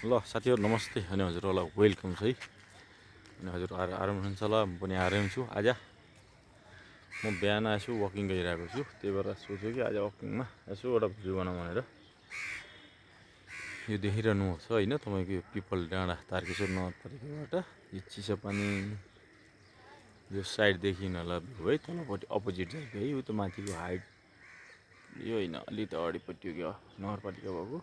ल साथीहरु नमस्ते अनि हजुरहरुलाई वेलकम छ है। अनि हजुर आराम हुनुहुन्छ होला, म पनि आराम छु। आज म बिहान यसो वकिङ गरिरहेको छु, त्यही भएर सोचेँ कि आज वकिङमा यसो एउटा भिडियो बनाउँ भनेर। यो देखिरहनु छ हैन तपाईको यो पिपल डाँडा तारकेश्वर नगरपालिकाबाट यो चिसापानी यो साइड देखिन होला भ्यू है, तलपट्टि अपोजिट जाके है, उता माथिको हाइट यो हैन अलि त अगाडिपट्टि हो नगरपालिका भएको।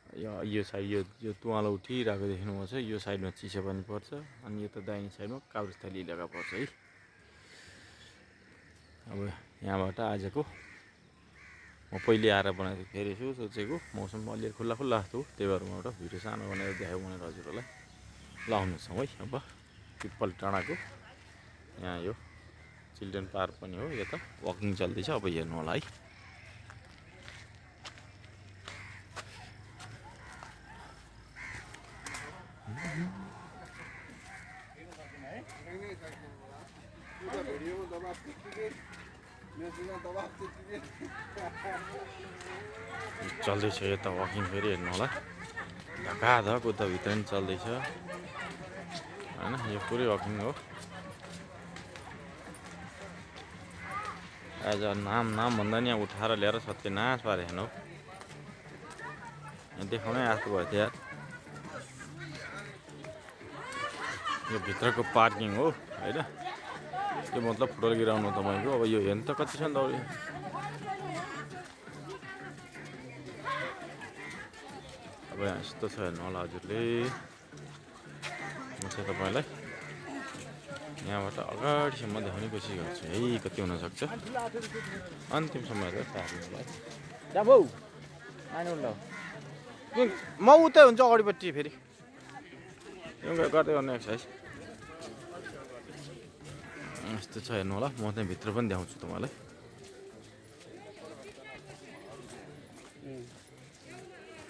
यो साइड यो तुवालो उठिरहेको देख्नुभएको छ, यो साइडमा चिसापानी पर्छ अनि यता दाहिने साइडमा काभ्रेस्थली इलाका पर्छ है। अब यहाँबाट आजको म पहिले आएर बनाएको फेरि यसो सोचेको मौसम अलि खुल्ला थियो, त्यही भएर म एउटा भिडियो सानो बनाएर देखाउँ भनेर हजुरहरूलाई लाउनुछौँ है। अब पिपल डाँडाको यहाँ यो चिल्ड्रेन पार्क पनि हो, यता वकिङ चल्दैछ, अब हेर्नु होला है। चल्दैछ यता वकिङ फेरि हेर्नु होला, धकाधक उता भित्र पनि चल्दैछ हैन, यो पुरै वकिङ हो। आज नाम भन्दा नि उठाएर ल्याएर सत्यनाश पारेछन् हौ, देखाउनै आस्तो भयो यार। यो भित्रको पार्किङ हो हैन, यो मतलब फुटबल ग्राउन्ड हो तपाईको। अब यो हेर्नु त कति छ नि त, अब यहाँ यस्तो छ हेर्नु होला हजुरले। म चाहिँ तपाईलाई यहाँबाट अगाडिसम्म देखाउने कोसिस गर्छु है, कति हुन सक्छ अन्तिमसम्म हेरेर थाहा हुनेलाई। म उतै हुन्छ अगाडिपट्टि फेरि गर्दै गर्ने एक्सर्साइज यस्तो छ हेर्नु होला। म त्यहाँ भित्र पनि देखाउँछु तपाईलाई।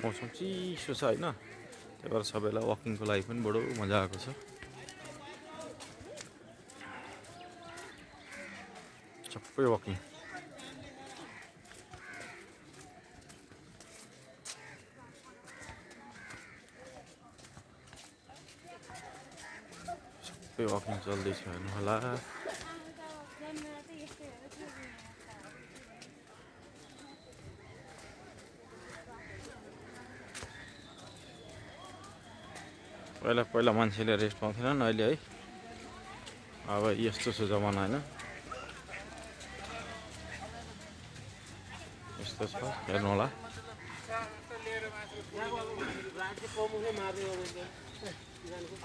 मौसम चिसो छ हैन, त्यही भएर सबैलाई वकिङको लागि पनि बडो मजा आएको छ। सबै वकिङ चल्दैछ हेर्नु होला। पहिला मान्छेले रेस्ट पाउँथेनन्, अहिले है अब यस्तो छ जमाना हैन, यस्तो छ हेर्नु होला।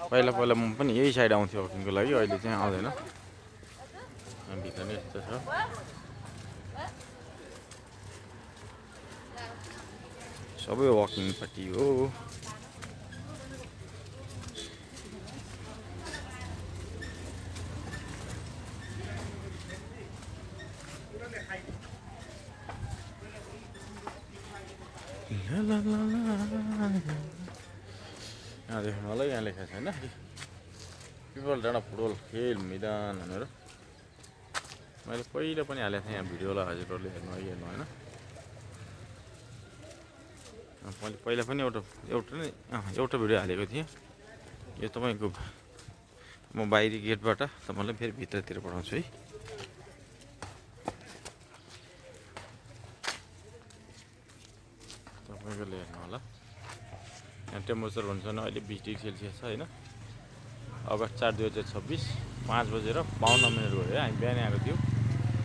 पहिला म पनि यही साइड आउँथ्यो वकिङको लागि, अहिले चाहिँ आउँदैन। भित्र नै यस्तो छ, सबै वकिङ पार्टी हो। यहाँ देख्नु होला, यहाँ लेखेको छ हैन, पिपल डाँडा फुटबल खेल मैदान भनेर। मैले पहिला पनि हालेको थिएँ यहाँ भिडियोलाई, हजुरहरूले हेर्नु होइन हैन। मैले पहिला पनि एउटा भिडियो हालेको थिएँ। यो तपाईको म बाहिरी गेटबाट तपाईलाई फेरि भित्रतिर पठाउँछु है। तपाईँले हेर्नु होला, यहाँ टेम्परेचर भन्छ न अहिले 20 डिग्री सेल्सियस छ हैन। अगस्त 4 2026 5 बजेर 52 मिनट भयो। हामी बिहानै आएको थियौँ,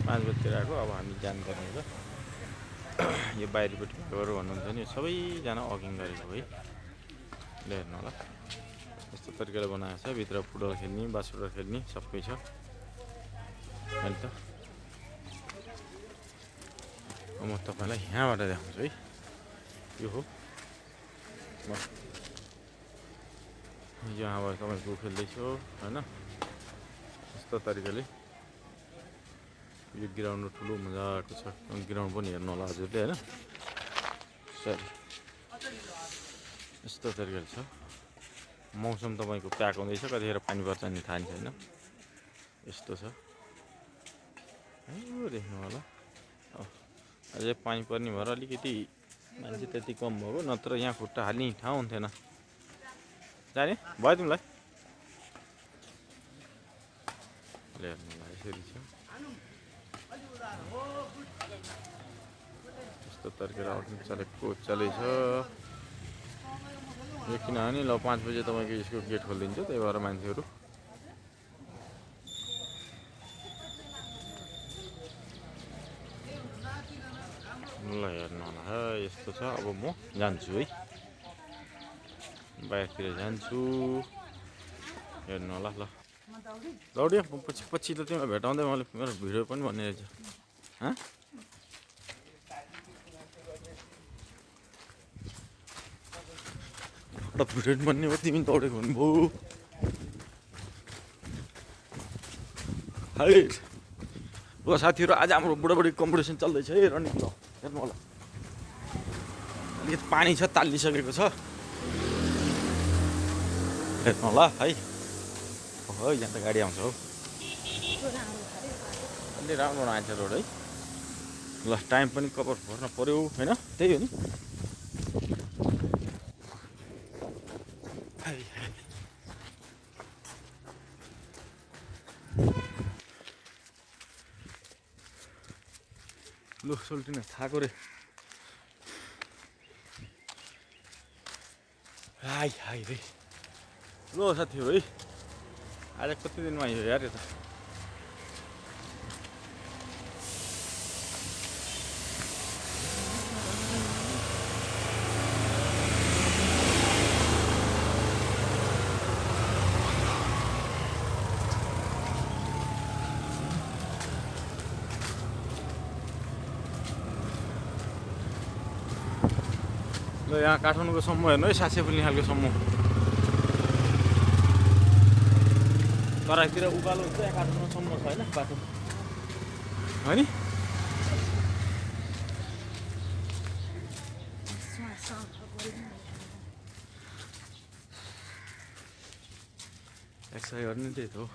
5 बजीतिर आएको। अब हामी जानकारी हुन्छ यो बाहिरपट्टि गएर भन्नुहुन्छ नि, सबैजना वकिङ गरेको है। ल हेर्नु होला, यस्तो तरिकाले बनाएको छ। भित्र फुटबल खेल्ने, बास्केटबल खेल्ने सबै छ अहिले त। म तपाईलाई यहाँबाट देखाउँछु है। यो हो यहाँबाट तपाईको खेल्दैछु हैन, यस्तो तरिकाले। यो ग्राउन्ड ठुलो मजाको छ, ग्राउन्ड पनि हेर्नु होला हजुरले हैन। सरी यस्तो तरिकाले छ। मौसम तपाईको प्याक हुँदैछ, कतिखेर पानी पर्छ नि थाहा छैन, यस्तो छ। यो देख्नु होला, अझै पानी पर्ने भएर अलिकति मान्छे त्यति कम भएको नत्र यहाँ खुट्टा हाल्ने ठाउँ हुन्थेन जाने भयो तिमीलाई हेर्नुलाई यसरी छ यस्तो तर्केर आउनु चलेको चलेछ यो किनभने ल 5 बजे तपाईँको यसको गेट खोलिदिन्छ त्यही भएर मान्छेहरू ल हेर्नु होला यस्तो छ अब म जान्छु है बाहिरतिर जान्छु हेर्नु होला ल दौड्यो पछि पछि त तिमीलाई भेटाउँदै मैले मेरो भिडियो पनि भन्ने रहेछ भिडियो भन्ने हो तिमी दौडेको हुनुभयो है ल साथीहरू आज हाम्रो बुढाबुढी कम्पिटिसन चल्दैछ है रनिङ ल हेर्नु होला अलिकति पानी छ तालिसकेको छ हेर्नु होला है हो यहाँ त गाडी आउँछ हौ अलि राम्रो आएछ रोड है ल टाइम पनि कभर भर्न पर्यो होइन त्यही हो नि लु सोल्टिन थाको रे हाई हाई रे ल साथीहरू है आज कति दिनमा आयो यार यता ल यहाँ काठमाडौँको सम्म हेर्नु है 700 फुल्ने खालको सम्म तराईतिर उकालो हुन्छ यहाँ काठमाडौँ सम्म छ होइन बाटो हो नि एक्सर्साइज गर्ने त्यही त हो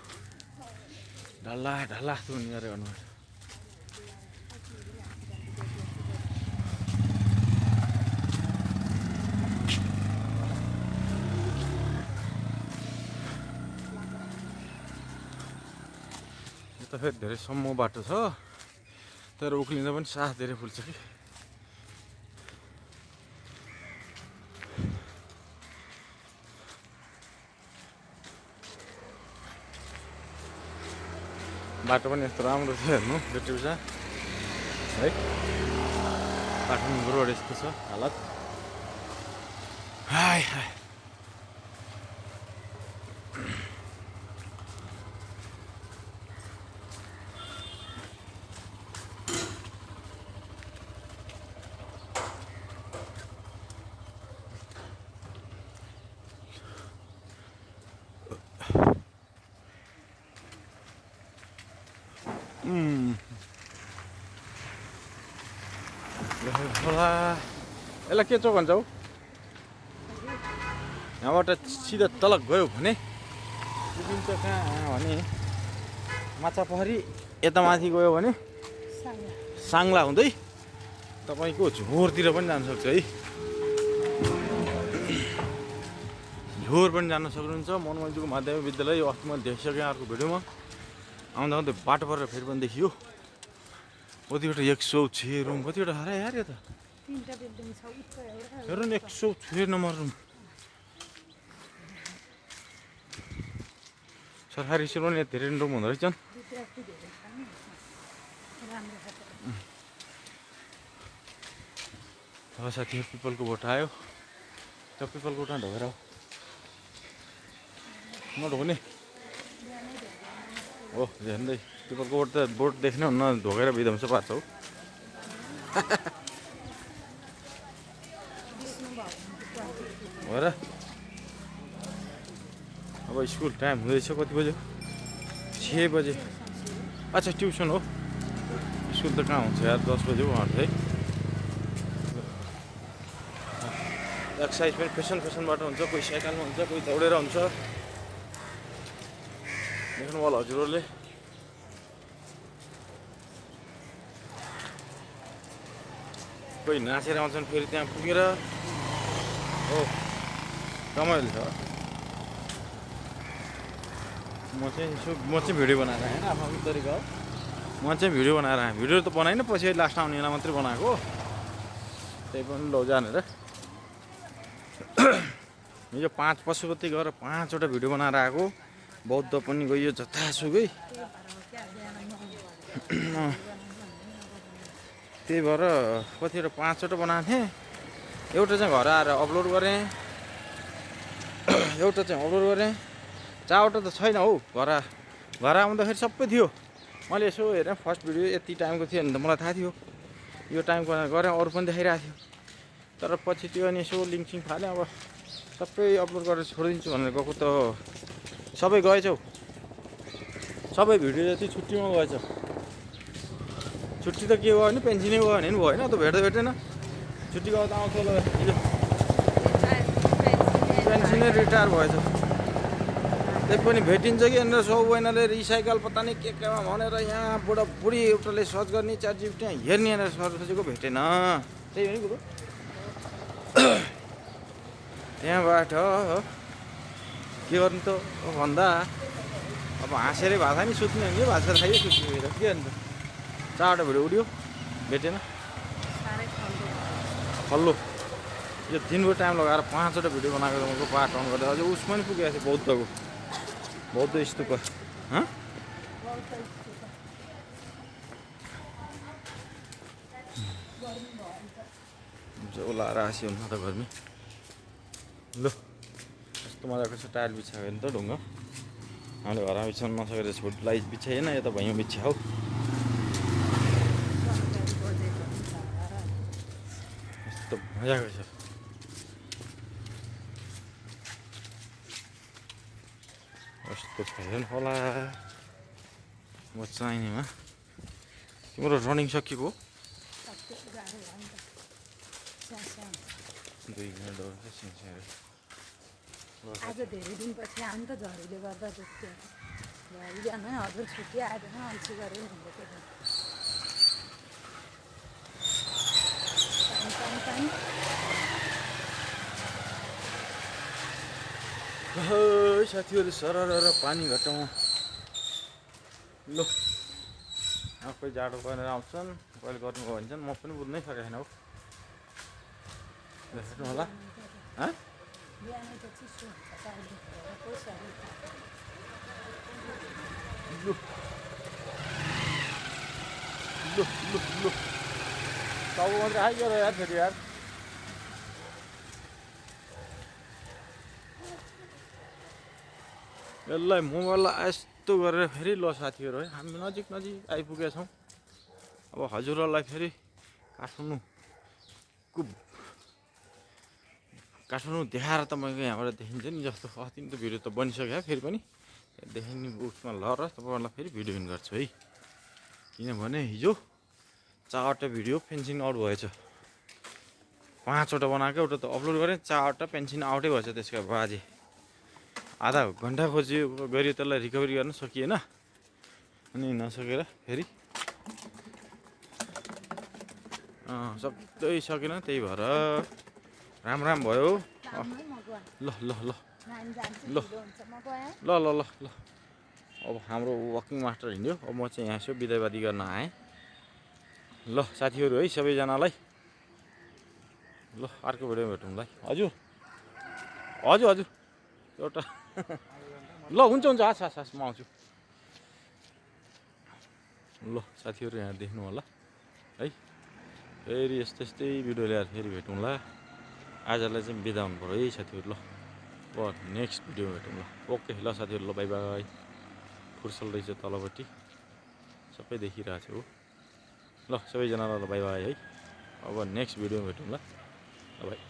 ढल्ला ढल्ला तुनी गरेर गर्नुपर्छ फेरि धेरै सम्म बाटो छ तर उक्लिँदा पनि सास धेरै फुल्छ कि बाटो पनि यस्तो राम्रो छ हेर्नु बेट्रिसा है काठमाडौँ रोड यस्तो छ हालत हाय हाय होला यसलाई के चोक भन्छ हौ यहाँबाट सिधा तल गयो भने पुगिन्छ कहाँ भने माछापोखरी यता माथि गयो भने साङ्ला हुँदै तपाईँको झोरतिर पनि जान सक्छ है झोर पनि जान सक्नुहुन्छ मनमन्जुको माध्यमिक विद्यालय यो अस्ति मैले देखिसकेँ अर्को भिडियोमा आउँदा आउँदै बाटो परेर फेरि पनि देखियो कतिवटा 106 रुम कतिवटा हरा यार यो त हेर न 106 नम्बर रुम सरकारी स्कुलमा नि धेरै रुम हुँदो रहेछन् अब साथीहरू पिपलको बोट आयो त पिपलको बोटमा ढोकेर नढोक्ने हो झन्डै पिपलको बोट त बोट देख्नु न ढोकेर बिध्वंस पार्छ हौ हो र अब स्कुल टाइम हुँदैछ कति बज्यो 6 बजे अच्छा ट्युसन हो स्कुल त कहाँ हुन्छ यार 10 बजे उहाँहरू है एक्सर्साइज पनि फेसनबाट हुन्छ कोही साइकलमा हुन्छ कोही दौडेर हुन्छ देख्नु होला हजुरहरूले कोही नाचेर आउँछन् फेरि त्यहाँ पुगेर हो रमाइलो छ। म चाहिँ भिडियो बनाएर आएँ होइन आफ्नो तरिका हो। म चाहिँ भिडियो बनाएर आएँ। भिडियो त बनाइनँ, पछि लास्टमा आउनेलाई मात्रै बनाएको, त्यही पनि लौ जानेर। हिजो 5 पशुपति गएर 5वटा भिडियो बनाएर आएको। बौद्ध पनि गइयो जतासुकै। त्यही भएर कतिवटा 5वटा बनाएको थिएँ। एउटा चाहिँ घर आएर अपलोड गरेँ, एउटा चाहिँ अपलोड गरेँ। 4वटा त छैन हौ। घर आउँदाखेरि सबै थियो। मैले यसो हेरेँ, फर्स्ट भिडियो यति टाइमको थियो भने त मलाई थाहा थियो यो टाइमको गरेँ, अरू पनि देखाइरहेको थियो। तर पछि त्यो अनि यसो लिङ्कसिङ फाल्यो। अब सबै अपलोड गरेर छोडिदिन्छु भनेर गएको त सबै गएछ हौ। सबै भिडियो जति छुट्टीमा गएछ। छुट्टी त के भयो भने पेन्सनै गयो भने पनि भएन, त भेट्दैन। छुट्टी गयो त आउँछ होला। हिजो पेन्सनै रिटायर भएछ। त्यही पनि भेटिन्छ कि यहाँनिर सबैजनाले रिसाइकल पत्ता नै के भनेर यहाँ बुढी एउटाले सर्च गर्ने, च्याट जिपिटी हेर्ने भनेर सर्च खोजेको भेटेन। त्यही हो नि कुरो। त्यहाँबाट के गर्नु त भन्दा अब हाँसेरै भाषा नि सुत्ने हो नि, भाषा खाइयो सुत्ने भएर के अन्त। 4वटा भिडियो उड्यो, भेटेन। खल्लो यो दिनभर टाइम लगाएर 5वटा भिडियो बनाएको तपाईँको पार्ट अन गरेर अझै उसमा पनि पुगेको थियो बौद्ध स्तूप। जोलाएर आसियो न त घरमै। ल यस्तो मजाको छ टायर बिछायो नि त ढुङ्गा। हामीले घरमा बिछाउन नसकेर छोटलाई बिछाएन, यता भैँयो बिछ्यायो। यस्तो मजाको छ। यस्तो छैन होला म चाहिनेमा। तिम्रो रनिङ सकिएको हो? 2 घन्टा आज धेरै दिनपछि आयो नि त झरीले गर्दा दुख्थ्यो। झरी बिहान हजुर छुट्टी आएन, अल्छी गरेर हिँडेको थियो। साथीहरू सरर पानी घटाउँ। ल आफै जाडो गरेर आउँछन्, कहिले गर्नुभयो भन्छन्। म पनि बुझ्नै सकेको छैन हौ। हेर्नु होला। बिहानै त चिसो हुन्छ पानी कसरी लु टाउको मात्रै आइगयो यार फेरि यार। यसलाई मोबाइललाई यस्तो गरेर फेरि ल साथीहरू है, हामी नजिक आइपुगेका छौँ। अब हजुरहरूलाई फेरि काठमाडौँ देखाएर त मैले यहाँबाट देखिन्छ नि जस्तो। अस्ति त भिडियो त बनिसक्यो फेरि पनि देखिने उसमा ल र तपाईँहरूलाई फेरि भिडियो इन गर्छु है। किनभने हिजो 4वटा भिडियो पेन्सिन आउट भएछ। 5वटा बनाएको, एउटा त अपलोड गरेँ, 4वटा पेन्सिन आउटै भएछ। त्यसको बाजे आधा घन्टा खोज्यो गऱ्यो, त्यसलाई रिकभरी गर्न सकिएन। अनि नसकेर फेरि सक्दै सकेन। त्यही भएर राम भयो। ल अब हाम्रो वकिङ मास्टर हिँड्यो। अब म चाहिँ यहाँ यसो बिदाइवादी गर्न आएँ। ल साथीहरू है सबैजनालाई ल अर्को भिडियोमा भेटौँला। हजुर एउटा ल हुन्छ हस् म आउँछु। ल साथीहरू यहाँ देख्नु होला है। फेरि यस्तै भिडियो ल्याएर फेरि भेटौँला। आजलाई चाहिँ बिदा हुनु पऱ्यो है साथीहरू। ल नेक्स्ट भिडियोमा भेटौँला। ओके ल साथीहरू, ल बाई बाई। फुर्सल रहेछ तलपट्टि सबै देखिरहेको छु। ल सबैजनालाई ल बाई बाई है। अब नेक्स्ट भिडियोमा भेटौँला। ल बाई।